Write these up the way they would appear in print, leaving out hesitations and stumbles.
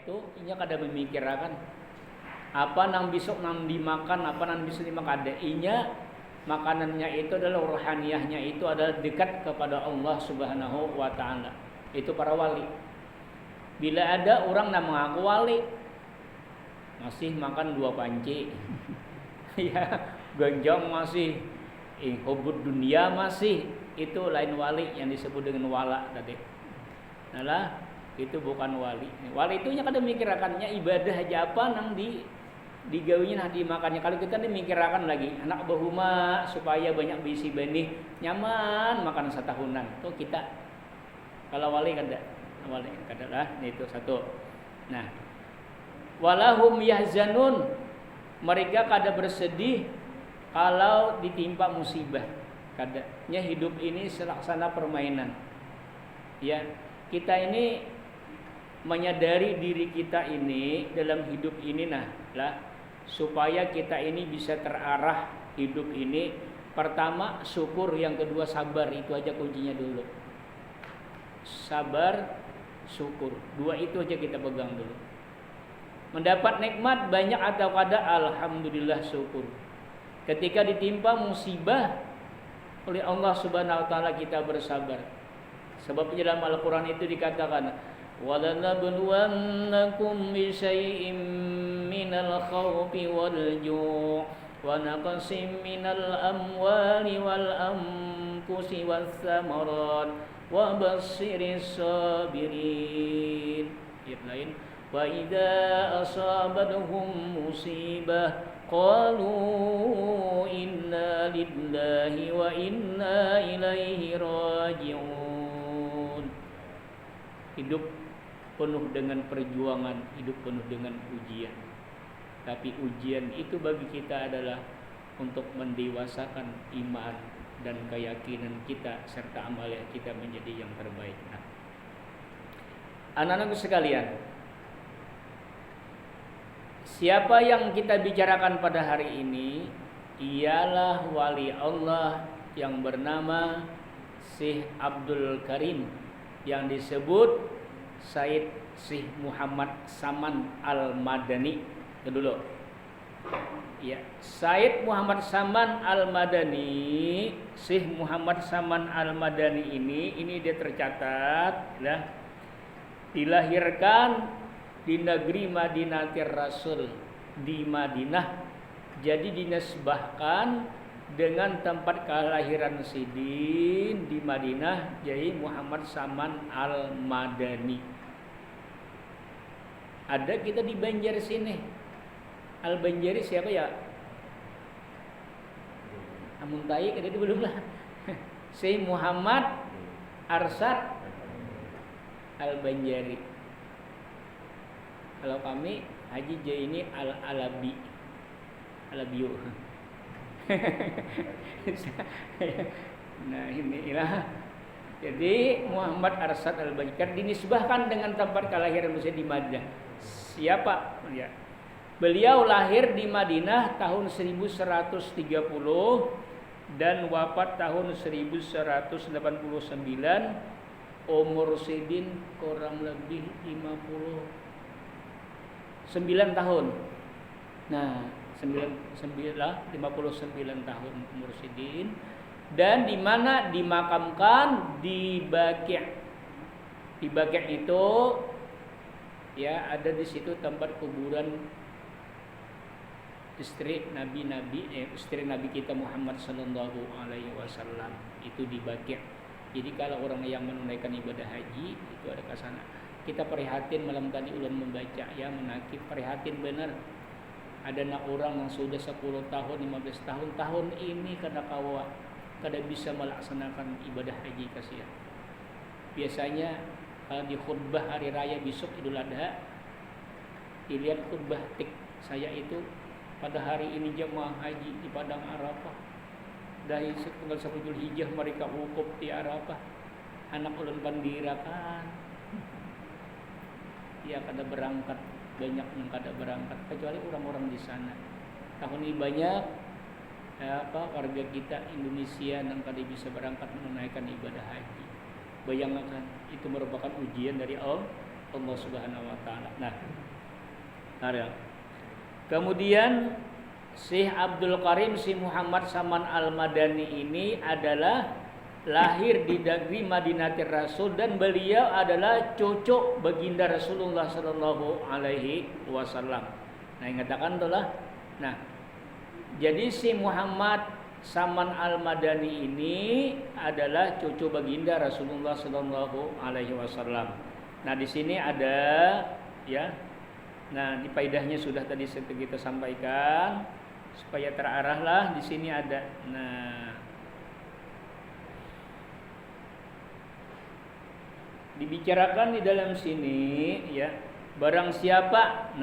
itu inya kada memikirakan apa nang besok nang dimakan, apa nang besok dimakan, ada inya makanannya itu adalah rohaniyahnya itu adalah dekat kepada Allah Subhanahu wa taala. Itu para wali. Bila ada orang yang mengaku wali masih makan 2 panci. Ya, ganjang masih, hubud dunia masih, itu lain wali yang disebut dengan wala tadi. Nah, itu bukan wali. Wali itu nya kada mikirakannya ibadah aja apa nang digawinya nah dimakannya. Kalau kita dimikirakan lagi anak bahuma supaya banyak bisi benih nyaman makan setahunan. Tuh kita kalau wali kada lah itu satu. Nah, walahum yahzanun, mereka kada bersedih kalau ditimpa musibah. Kadanya hidup ini selaksana permainan. Ya, kita ini menyadari diri kita ini dalam hidup ini supaya kita ini bisa terarah hidup ini. Pertama syukur, yang kedua sabar, itu aja kuncinya dulu. Sabar, syukur, 2 itu aja kita pegang dulu. Mendapat nikmat banyak atau kada, alhamdulillah syukur. Ketika ditimpa musibah oleh Allah Subhanahu wa taala kita bersabar. Sebab dalam Al-Qur'an itu dikatakan walanabluwannakum bisyai'im minal khawfi wal ju' wa naqsim minal amwali wal anfusi was samarat wa basyyiris sabirin. Ayat lain wa idza asabathum musibah qalu inna lillahi wa inna ilaihi raji'un. Hidup penuh dengan perjuangan, hidup penuh dengan ujian. Tapi ujian itu bagi kita adalah untuk mendewasakan iman dan keyakinan kita serta amal kita menjadi yang terbaik. Anak-anakku sekalian, siapa yang kita bicarakan pada hari ini ialah wali Allah yang bernama Syekh Abdul Karim, yang disebut Syekh Muhammad Saman Al-Madani. Itu dulu. Ya, Syekh Muhammad Saman Al-Madani, Syekh Muhammad Saman Al-Madani ini dia tercatat dilahirkan di negeri Madinatir Rasul, di Madinah. Jadi dinisbahkan dengan tempat kelahiran Sidin di Madinah, jadi Muhammad Saman Al-Madani. Ada kita di Banjar sini. Al-Banjari siapa ya? Amuntai ada di belum lah. Syekh Muhammad Arsad Al-Banjari. Kalau kami Haji Jaini Al-Alabi. Alabiu. Nah inilah. Jadi Muhammad Arsad Al-Banjari dinisbahkan dengan tempat kelahiran Musa di Madinah. Siapa? Ya. Beliau lahir di Madinah tahun 1130 dan wafat tahun 1189. Umur Sidin kurang lebih 59 tahun. Nah, 59 tahun umur Sidin, dan di mana dimakamkan di Baqi'. Di Baqi' itu ya ada di situ tempat kuburan istri Nabi kita Muhammad sallallahu alaihi wasallam, itu di Baqi'. Jadi kalau orang yang menunaikan ibadah haji itu ada ke sana. Kita prihatin malam tadi ulang membaca ya, menakib prihatin benar. Ada nak orang yang sudah 10 tahun, 15 tahun ini kada bisa melaksanakan ibadah haji, kasihan. Biasanya kalau di khutbah hari raya besok Idul Adha, dilihat khutbah tik saya itu pada hari ini jemaah haji di Padang Arafah. Dari tanggal 1 Zulhijjah mereka wukuf di Arafah. Anak ulun pandirakan. Ya kada berangkat, banyak yang kada berangkat kecuali orang-orang di sana. Tahun ini banyak warga kita Indonesia yang kada bisa berangkat menunaikan ibadah haji. Bayangkan itu merupakan ujian dari Allah Subhanahu wa taala. Nah, kemudian Syekh Abdul Karim si Muhammad Saman Al-Madani ini adalah lahir di negeri Madinatul Rasul dan beliau adalah cucu baginda Rasulullah sallallahu alaihi wasallam. Nah, ingatakan itulah. Nah, jadi si Muhammad Saman Al-Madani ini adalah cucu baginda Rasulullah sallallahu alaihi wasallam. Nah, di sini ada ya. Nah, di faedahnya sudah tadi kita sampaikan supaya terarahlah di sini ada. Nah, dibicarakan di dalam sini ya, barang siapa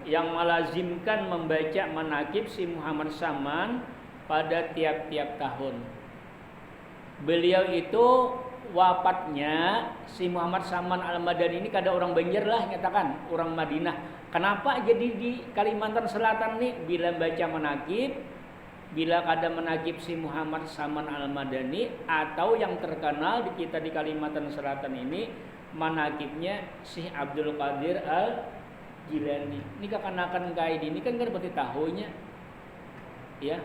yang melazimkan membaca manaqib si Muhammad Saman pada tiap-tiap tahun. Beliau itu wafatnya si Muhammad Saman Al-Madani ini kada orang Banjar lah nyatakan, orang Madinah. Kenapa jadi di Kalimantan Selatan nih bila baca manaqib, bila kada manaqib si Muhammad Saman Al-Madani, atau yang terkenal di kita di Kalimantan Selatan ini manaqibnya si Abdul Qadir Al-Jilani. Ini kekanakan kaid ini kan berarti tahunya. Ya.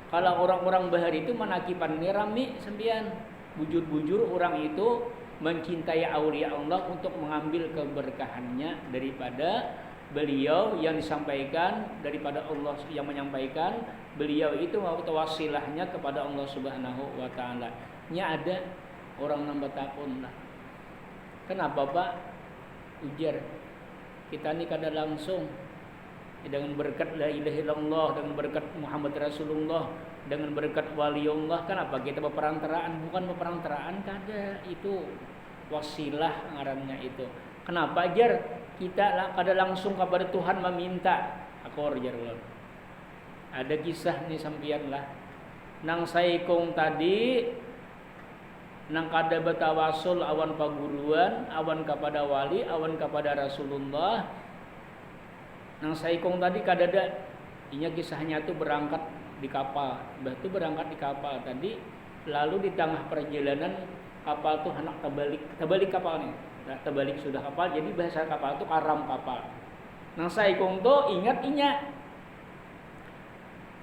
Kalau orang-orang bahar itu manaqiban ini rami sembian. Bujur-bujur orang itu mencintai aulia Allah untuk mengambil keberkahannya daripada beliau yang disampaikan, daripada Allah yang menyampaikan, beliau itu wasilahnya kepada Allah Subhanahu wa taala. Nya ada orang nambah takun lah. Kenapa Pak? Ujar kita ni kada langsung dengan berkat la ilaha illallah, dengan berkat Muhammad Rasulullah, dengan berkat waliullah. Kenapa kita peperantaraan? Bukan peperantaraan kada, itu wasilah ngarannya itu. Kenapa jar kita kada langsung kepada Tuhan meminta? Akor jar ulun. Ada kisah nih sampian lah. Nang saikong tadi nang kada batawasul awan paguruan, awan kepada wali, awan kepada Rasulullah. Nang saikong tadi kadada inya kisahnya tuh berangkat di kapal. Batu berangkat di kapal tadi, lalu di tengah perjalanan kapal tuh hendak terbalik kapal nih. Nah, terbalik sudah kapal, jadi bahasa kapal tuh karam kapal. Nang saikong tuh ingat inya.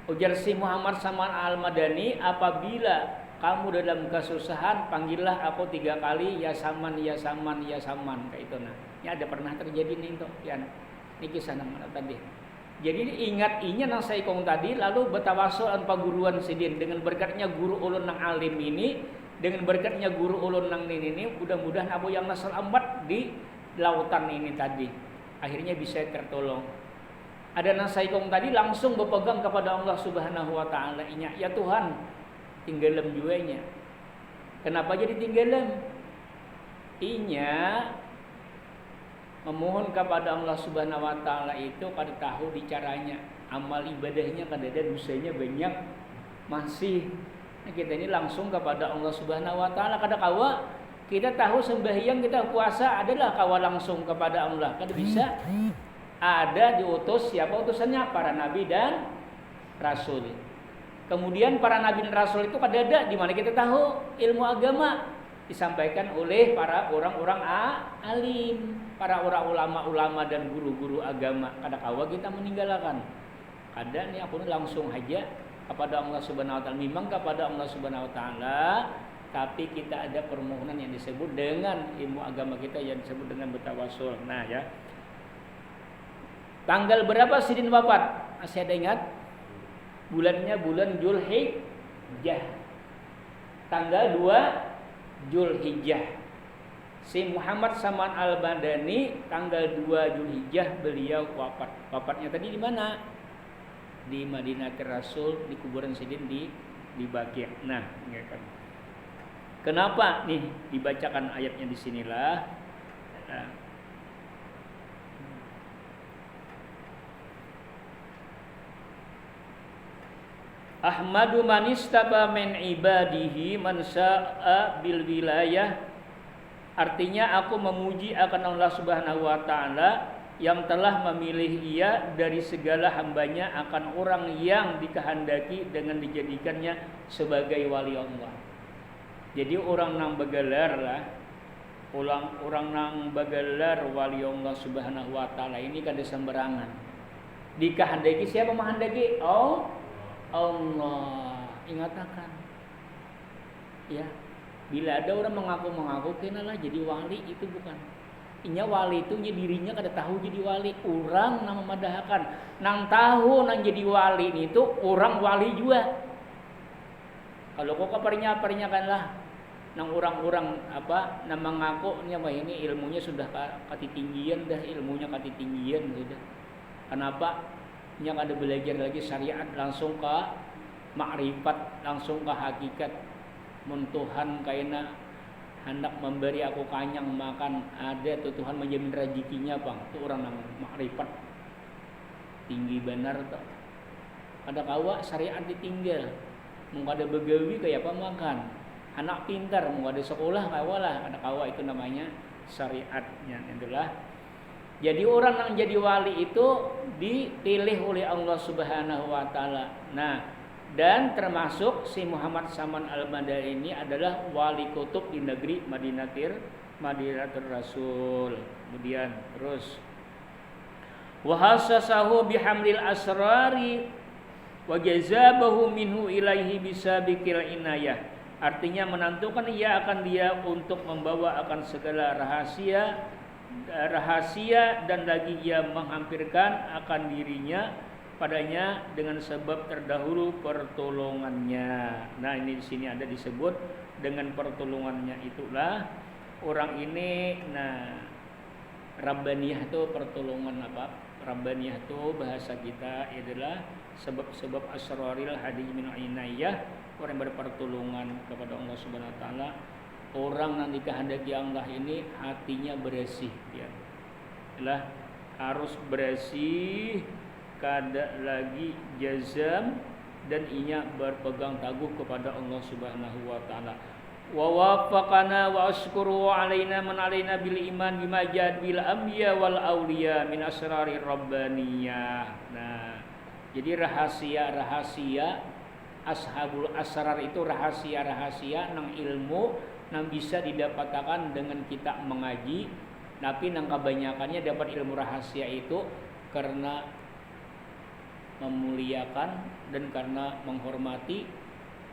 Ujar si Muhammad Saman Al-Madani, apabila kamu dalam kesusahan, panggillah aku 3 kali, ya Saman, ya Saman, ya Saman, kayak itu. Nah, ini ada pernah terjadi nih tuh, ya. Ini kisah nang mana tadi. Jadi ingat inya nang saikong tadi, lalu betawasul an paguruan sidin dengan berkatnya guru ulun nang alim ini, dengan berkatnya guru ulun nang ini, mudah-mudahan abu yang selamat di lautan ini tadi. Akhirnya bisa tertolong. Ada nang saikong tadi langsung berpegang kepada Allah Subhanahu wa taala, inya, ya Tuhan, tinggalam juanya. Kenapa jadi tinggalam? Inya memohon kepada Allah Subhanahu wa taala itu kada tahu di caranya, amal ibadahnya kada ada, dosanya banyak masih. Nah, kita ini langsung kepada Allah Subhanahu wa taala kada kawa. Kita tahu sembahyang, kita puasa adalah kawa langsung kepada Allah, kada bisa. Ada diutus siapa utusannya? Para nabi dan rasul. Kemudian para nabi dan rasul itu kada ada di mana kita tahu ilmu agama disampaikan oleh para orang-orang alim, para orang ulama-ulama dan guru-guru agama. Kada kawa kita meninggalkan. Kada nih aku langsung aja kepada Allah Subhanahu wa taala, memang kepada Allah Subhanahu wa taala, tapi kita ada permohonan yang disebut dengan ilmu agama kita yang disebut dengan bertawasul. Nah, ya. Tanggal berapa Sidin wafat? Masih ada ingat? Bulannya bulan Zulhijjah. Tanggal 2 Zulhijjah. Si Muhammad Saman Al-Madani tanggal 2 Zulhijjah beliau wafat. Wafatnya tadi di mana? Di Madinatul Rasul, di kuburan Sidin di Baqi'. Nah, kan. Kenapa nih dibacakan ayatnya di sinilah? Nah. Ahmadu man istaba min ibadihi man syaa bil wilayah. Artinya aku memuji akan Allah Subhanahu wa taala yang telah memilih ia dari segala hambanya akan orang yang dikehendaki dengan dijadikannya sebagai wali Allah. Jadi orang nang begelar lah orang nang bagalar wali Allah Subhanahu wa taala ini kada sembarangan. Dikehendaki siapa menghendaki? Oh, Allah. Ingatakan. Ya. Bila ada orang mengaku kenalah jadi wali, itu bukan. Inya wali itu dirinya kada tahu jadi wali. Orang nang memadahkan, nang tahu nang jadi wali itu orang wali juga. Kalau kok perinyakanlah nang orang-orang nang mengaku ini ilmunya sudah katitinggian dah, ilmunya katitinggian sudah. Kenapa? Nya kada belajar lagi syariat langsung ke makrifat, langsung ke hakikat. Mun Tuhan kaina hendak memberi aku kanyang makan, ada tuh Tuhan menjamin rezekinya bang. Itu orang nang makrifat tinggi benar tuh. Ada kawa syariat ditinggal. Mun kada begawi kayak apa makan. Anak pintar, mau ada sekolah kawalah, ada kawa itu namanya syariatnya itulah. Jadi orang yang jadi wali itu dipilih oleh Allah Subhanahu wa taala. Nah, dan termasuk si Muhammad Saman Al-Madani ini adalah wali kutub di negeri Madinatul Rasul. Kemudian terus wa hasasahu bihamlil asrari wa jazabahu minhu ilaihi bisabiqil inayah. Artinya menentukan ia akan dia untuk membawa akan segala rahasia dan lagi ia menghampirkan akan dirinya padanya dengan sebab terdahulu pertolongannya. Nah, ini di sini ada disebut dengan pertolongannya itulah orang ini. Nah, Rabbaniyah itu pertolongan apa? Rabbaniyah itu bahasa kita adalah sebab-sebab asraril hadi min inayah. Orang yang berpertolongan kepada Allah Subhanahu wa taala, orang yang dikehendaki Allah ini hatinya bersih ya. Adalah harus bersih, kada lagi jazam dan inya berpegang teguh kepada Allah Subhanahu wa taala. Wa waffaqana wa askuru alaina man alaina bil iman bima jad bil anbiya wal auliya min asrarir rabbaniyah. Nah, jadi rahasia-rahasia ashabul asrar itu rahasia-rahasia nang ilmu nang bisa didapatkan dengan kita mengaji, tapi nang kebanyakannya dapat ilmu rahasia itu karena memuliakan dan karena menghormati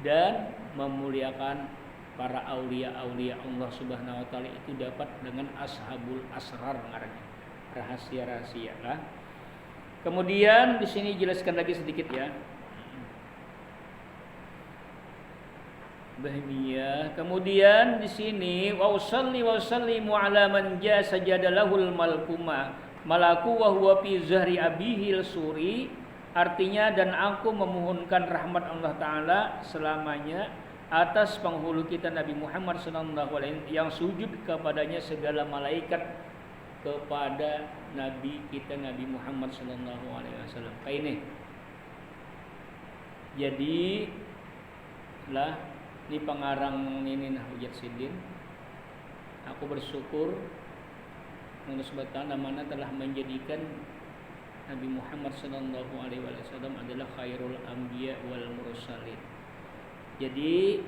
dan memuliakan para aulia-aulia Allah Subhanahu wa taala itu dapat dengan ashabul asrar ngarannya. Rahasia-rahasia lah. Kemudian di sini jelaskan lagi sedikit ya. Bahmiyah. Kemudian di sini wa usallimu ala man sajadalahul malaku wa huwa fi zahri abihil suri. Artinya dan aku memohonkan rahmat Allah taala selamanya atas penghulu kita Nabi Muhammad sallallahu alaihi wasallam yang sujud kepadanya segala malaikat kepada Nabi kita Nabi Muhammad sallallahu alaihi wasallam. Kayak ini. Jadi lah ini pengarang ini Hujat Sidin. Aku bersyukur Allah Subhanahu wa taala telah menjadikan Nabi Muhammad sallallahu alaihi wasallam adalah khairul anbiya wal mursalin. Jadi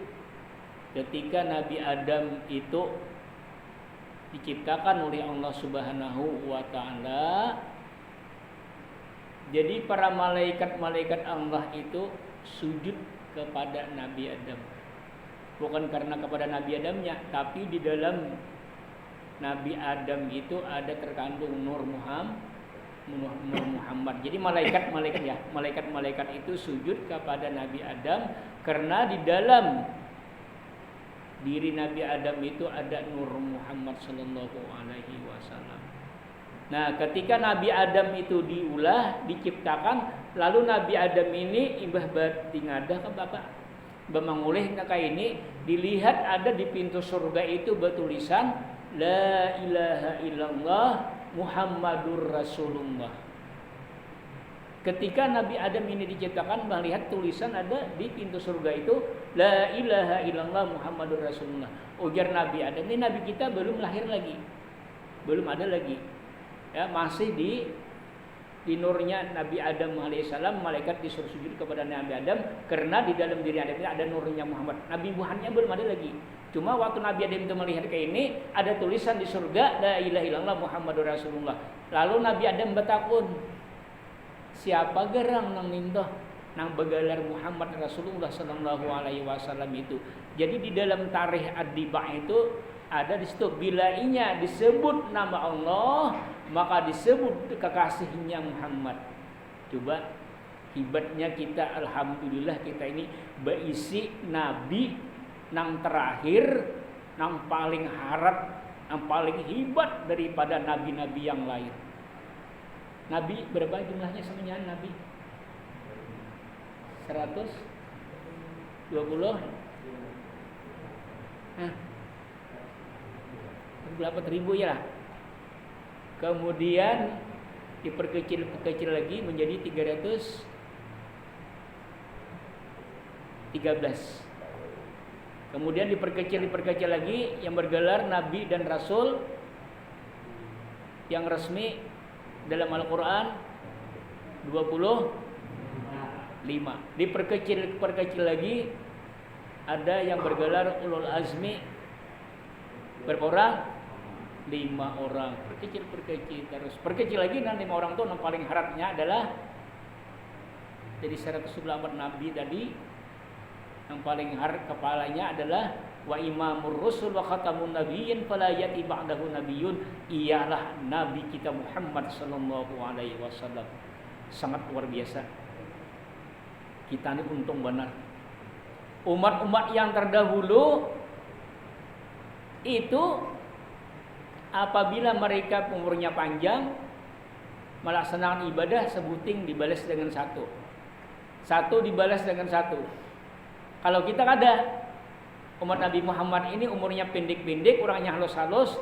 ketika Nabi Adam itu diciptakan oleh Allah Subhanahu wa taala, jadi para malaikat-malaikat Allah itu sujud kepada Nabi Adam. Bukan karena kepada Nabi Adamnya, tapi di dalam Nabi Adam itu ada terkandung Nur Muhammad. Jadi malaikat-malaikat itu sujud kepada Nabi Adam karena di dalam diri Nabi Adam itu ada Nur Muhammad sallallahu alaihi wasallam. Nah, ketika Nabi Adam itu diciptakan, lalu Nabi Adam ini imbah batingadah ke Bapak bemangulih naka ini dilihat ada di pintu surga itu bertulisan La ilaha illallah Muhammadur Rasulullah. Ketika Nabi Adam ini diciptakan, melihat tulisan ada di pintu surga itu La ilaha illallah Muhammadur Rasulullah. Ujar Nabi Adam, ini Nabi kita belum lahir lagi, belum ada lagi, ya masih di di nurnya Nabi Adam alaihissalam, malaikat disuruh sujud kepada Nabi Adam karena di dalam diri Adam itu ada nurnya Muhammad. Nabi Muhammadnya belum ada lagi. Cuma waktu Nabi Adam itu melihat ke ini, ada tulisan di surga, la ilaha illallah Muhammadur Rasulullah. Lalu Nabi Adam bertakun, siapa gerang nang minta nang begalar Muhammad Rasulullah sallallahu alaihi wasallam itu. Jadi di dalam tarikh Ad-Diba itu ada di situ, bila inya disebut nama Allah maka disebut kekasihnya Muhammad. Coba hebatnya kita, alhamdulillah kita ini berisi nabi nang terakhir, nang paling harap, nang paling hebat daripada nabi-nabi yang lain. Nabi berapa jumlahnya semuanya nabi? 120? Berapa ribu ya lah. Kemudian diperkecil lagi menjadi 313. Kemudian diperkecil lagi yang bergelar nabi dan rasul yang resmi dalam Al-Qur'an 25. Diperkecil lagi ada yang bergelar ulul azmi, berapa orang? 5 orang. Perkecil terus. Perkecil lagi, dan 5 orang itu yang paling harapnya adalah jadi 124 nabi tadi. Yang paling harap kepalanya adalah wa imamur rusul wa khatamun nabiyyin fala yati ba'dahu nabiyyun, ialah nabi kita Muhammad sallallahu alaihi wasallam. Sangat luar biasa. Kita ini untung benar. Umat-umat yang terdahulu itu apabila mereka umurnya panjang melaksanakan ibadah sebuting dibalas dengan satu dibalas dengan satu. Kalau kita ada umat Nabi Muhammad ini umurnya pendek-pendek, orangnya halus-halus,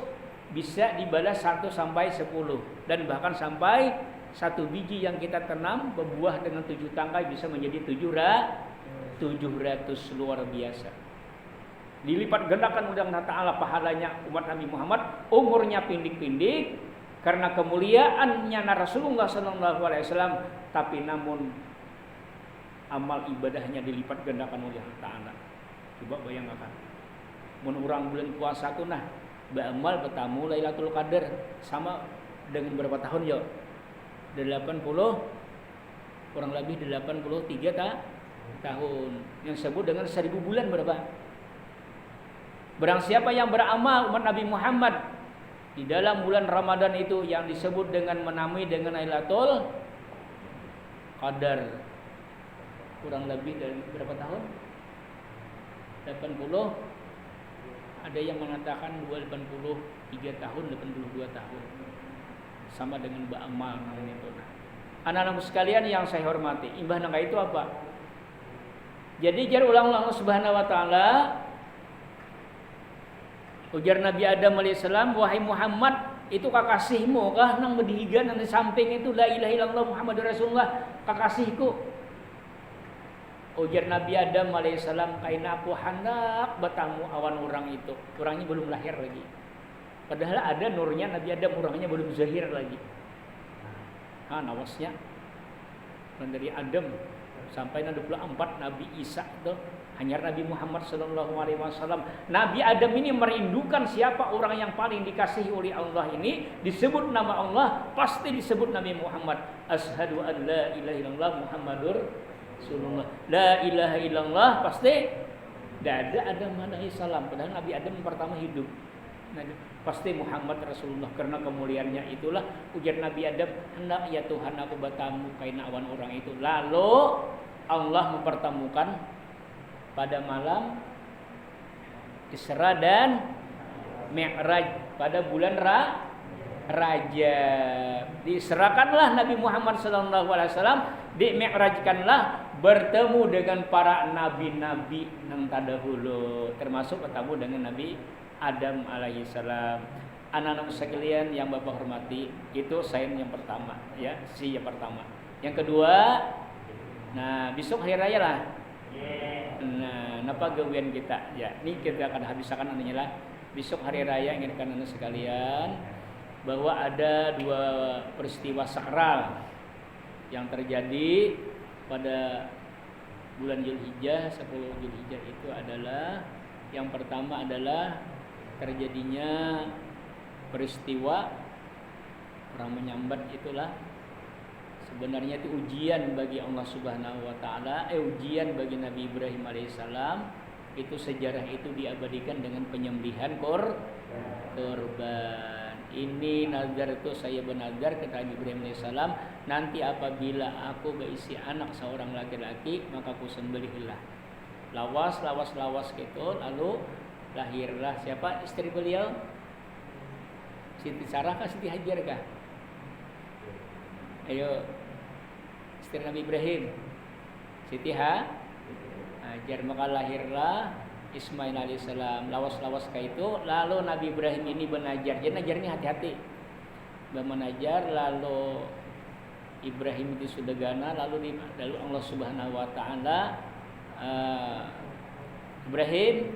bisa dibalas 1 sampai 10 dan bahkan sampai 1 biji yang kita tanam berbuah dengan 7 tangkai bisa menjadi 700, luar biasa. Dilipat gandakan oleh Allah Ta'ala pahalanya umat Nabi Muhammad, umurnya pendek-pendek karena kemuliaannya Rasulullah SAW, tapi namun amal ibadahnya dilipat gandakan oleh Allah Ta'ala. Coba bayangkan, mun urang bulan puasa tuh nah beramal bertamu Lailatul Qadar sama dengan berapa tahun ya? 80, kurang lebih 83 tahun. Yang disebut dengan 1000 bulan berapa? Barang siapa yang beramal umat Nabi Muhammad di dalam bulan Ramadan itu yang disebut dengan menamai dengan Lailatul Qadar, kurang lebih dari berapa tahun? 80. Ada yang mengatakan 83 tahun, 82 tahun. Sama dengan beramal itu. Anak-anak sekalian yang saya hormati, imbah nangka itu apa? Jadi jar ulang-ulang Subhanahu wa taala, ujar Nabi Adam alaihissalam, wahai Muhammad, itu kakasihmu kah nang bedihigan nang di samping itu la ilaha illallah Muhammadur Rasulullah, kakasihku. Ujar Nabi Adam alaihissalam, kaina aku hendak bertamu awan orang itu. Orangnya belum lahir lagi. Padahal ada nurnya Nabi Adam, orangnya belum zahir lagi. Nawasnya dari Adam sampai 24 Nabi Isa itu hanya Nabi Muhammad sallallahu alaihi wasallam. Nabi Adam ini merindukan siapa orang yang paling dikasihi oleh Allah ini, disebut nama Allah, pasti disebut Nabi Muhammad. Asyhadu an la ilaha illallah Muhammadur Rasulullah. La ilaha illallah pasti tidak ada Adam alaihissalam. Padahal Nabi Adam yang pertama hidup. Pasti Muhammad Rasulullah karena kemuliaannya itulah ujar Nabi Adam, hendak ya Tuhan aku bertamu kaina awan orang itu. Lalu Allah mempertemukan pada malam Isra dan Mi'raj pada bulan Rajab. Diserahkanlah Nabi Muhammad SAW, di-mi'rajkanlah bertemu dengan para nabi-nabi yang terdahulu, termasuk bertemu dengan Nabi Adam alaihissalam. Anak-anak sekalian yang Bapak hormati, itu sains yang pertama, ya, yang pertama. Yang kedua, nah besok hari raya lah. Nah, napa gawian kita? Ya, ini kita akan habiskan ananya lah. Besok hari raya ingin anak sekalian bahwa ada 2 peristiwa sakral yang terjadi pada bulan Zulhijjah, 10 Zulhijjah itu adalah yang pertama adalah terjadinya peristiwa orang menyambat itulah sebenarnya itu ujian bagi Allah Subhanahu wa taala, ujian bagi Nabi Ibrahim alaihissalam. Itu sejarah itu diabadikan dengan penyembelihan korban. Ini nazar itu saya bernazar kata Nabi Ibrahim alaihissalam, nanti apabila aku berisi anak seorang laki-laki maka aku sembelihlah. Lawas gitu, lalu lahirlah siapa istri beliau? Siti Sarah kah Siti Hajar kah? Ayo, istri Nabi Ibrahim, Siti Hajar, maka lahirlah Ismail alaihissalam. Lawas kayak itu. Lalu Nabi Ibrahim ini benajar. Jadi najarnya hati-hati. Menajar lalu Ibrahim itu sudah gana. Lalu Allah Subhanahu wa taala Ibrahim